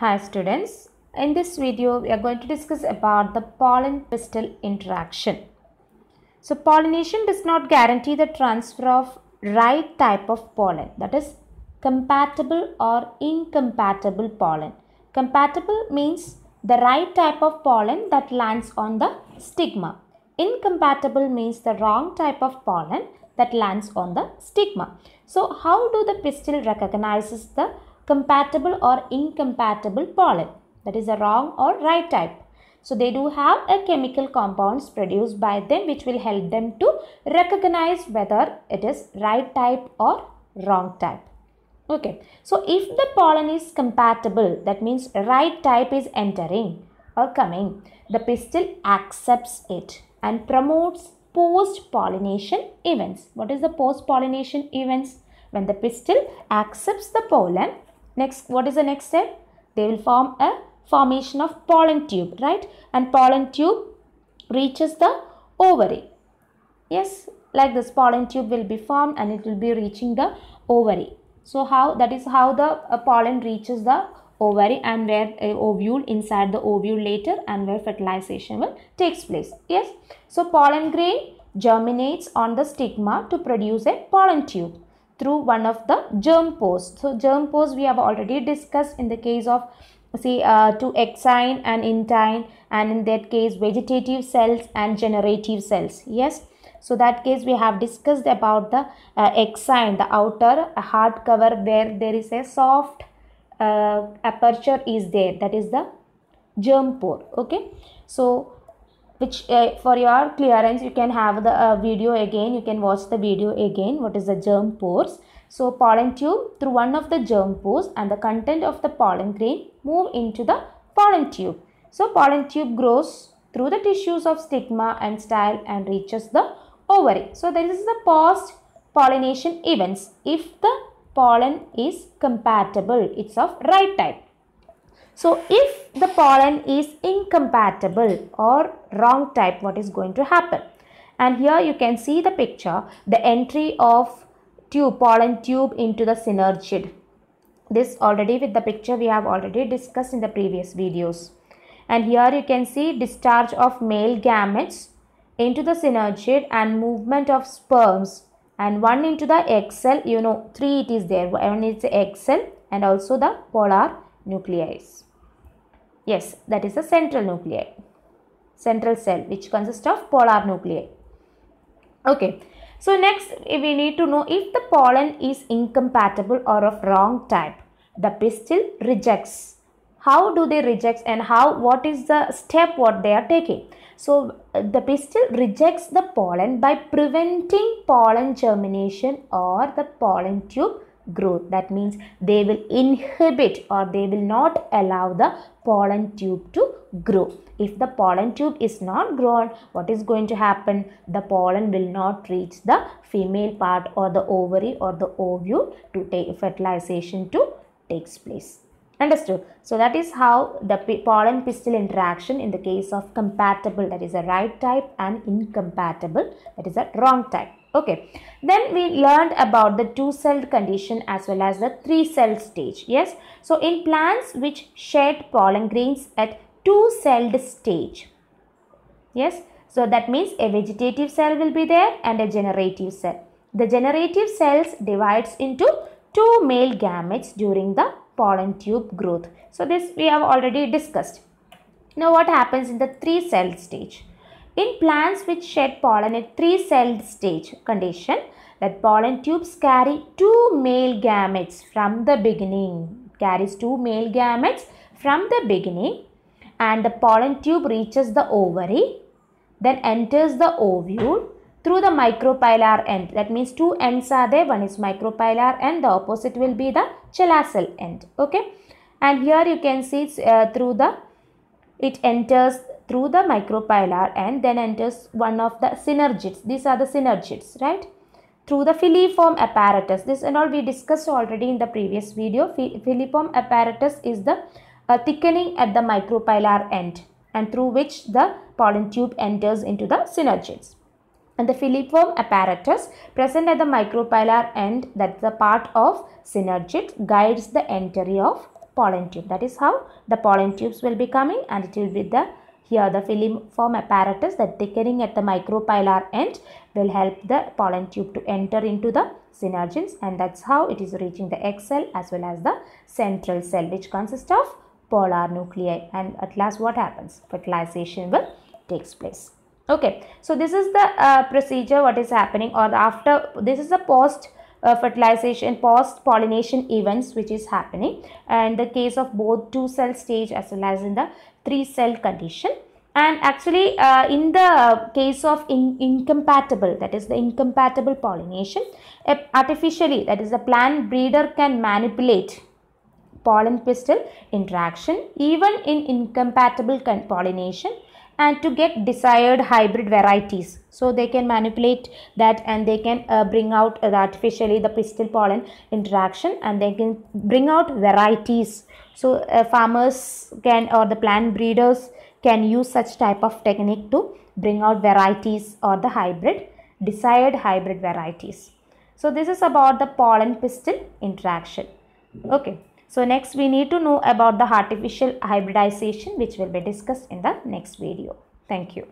Hi students, in this video we are going to discuss about the pollen-pistil interaction. So pollination does not guarantee the transfer of right type of pollen, that is compatible or incompatible pollen. Compatible means the right type of pollen that lands on the stigma. Incompatible means the wrong type of pollen that lands on the stigma. So how do the pistil recognizes the compatible or incompatible pollen? That is a wrong or right type. So they do have a chemical compounds produced by them which will help them to recognize whether it is right type or wrong type. Okay, so if the pollen is compatible, that means right type is entering or coming, the pistil accepts it and promotes post-pollination events. What is the post-pollination events? When the pistil accepts the pollen, next, what is the next step? They will form a formation of pollen tube, right? And pollen tube reaches the ovary. Yes, like this pollen tube will be formed and it will be reaching the ovary. So that is how the pollen reaches the ovary and where a ovule inside the ovule later and where fertilization will takes place. Yes, so pollen grain germinates on the stigma to produce a pollen tube through one of the germ pores. So germ pores we have already discussed in the case of to exine and intine, and in that case vegetative cells and generative cells. Yes, so that case we have discussed about the exine, the outer hard cover where there is a soft aperture is there, that is the germ pore. Okay, so which for your clearance you can have the video again, you can watch the video again, what is the germ pores. So pollen tube through one of the germ pores and the content of the pollen grain move into the pollen tube. So pollen tube grows through the tissues of stigma and style and reaches the ovary. So this is the post pollination events. If the pollen is compatible, it's of right type. So if the pollen is incompatible or wrong type, what is going to happen? And here you can see the picture, the entry of pollen tube into the synergid. This already with the picture we have already discussed in the previous videos. And here you can see discharge of male gametes into the synergid and movement of sperms, and one into the egg cell, three it is there. One is the egg cell and also the polar nuclei. Yes, that is the central nuclei, central cell which consists of polar nuclei. Okay, so next we need to know if the pollen is incompatible or of wrong type, the pistil rejects. How do they reject and what is the step what they are taking? So the pistil rejects the pollen by preventing pollen germination or the pollen tube growth. That means they will inhibit or they will not allow the pollen tube to grow. If the pollen tube is not grown, what is going to happen? The pollen will not reach the female part or the ovary or the ovule to take fertilization to takes place. Understood? So that is how the pollen pistil interaction in the case of compatible, that is a right type, and incompatible, that is a wrong type. Okay, then we learned about the two-celled condition as well as the three-celled stage. Yes, so in plants which shed pollen grains at two-celled stage. Yes, so that means a vegetative cell will be there and a generative cell. The generative cells divides into two male gametes during the pollen tube growth. So this we have already discussed. Now what happens in the three-celled stage? In plants which shed pollen at three-celled stage condition, that pollen tubes carry two male gametes from the beginning. Carries two male gametes from the beginning, and the pollen tube reaches the ovary, then enters the ovule through the micropylar end. That means two ends are there. One is micropylar and the opposite will be the chelacell end. Okay, and here you can see it enters through the micropylar and then enters one of the synergids. These are the synergids, right? Through the filiform apparatus. This and all we discussed already in the previous video. Filiform apparatus is the thickening at the micropylar end and through which the pollen tube enters into the synergids. And the filiform apparatus present at the micropylar end, that's the part of synergid, guides the entry of pollen tube. That is how the pollen tubes will be coming, and it will be the here the filiform apparatus, that thickening at the micropylar end will help the pollen tube to enter into the synergens, and that's how it is reaching the egg cell as well as the central cell, which consists of polar nuclei. And at last what happens? Fertilization will takes place. Okay, so this is the procedure what is happening, or after this is the post fertilization, post pollination events which is happening in the case of both 2-cell stage as well as in the 3-cell condition. And actually in the case of incompatible, that is the incompatible pollination, artificially, that is the plant breeder can manipulate pollen pistil interaction even in incompatible pollination, and to get desired hybrid varieties. So they can manipulate that, and they can bring out artificially the pistil pollen interaction, and they can bring out varieties. So farmers can, or the plant breeders can use such type of technique to bring out varieties or the desired hybrid varieties. So this is about the pollen pistil interaction. Okay. So next we need to know about the artificial hybridization, which will be discussed in the next video. Thank you.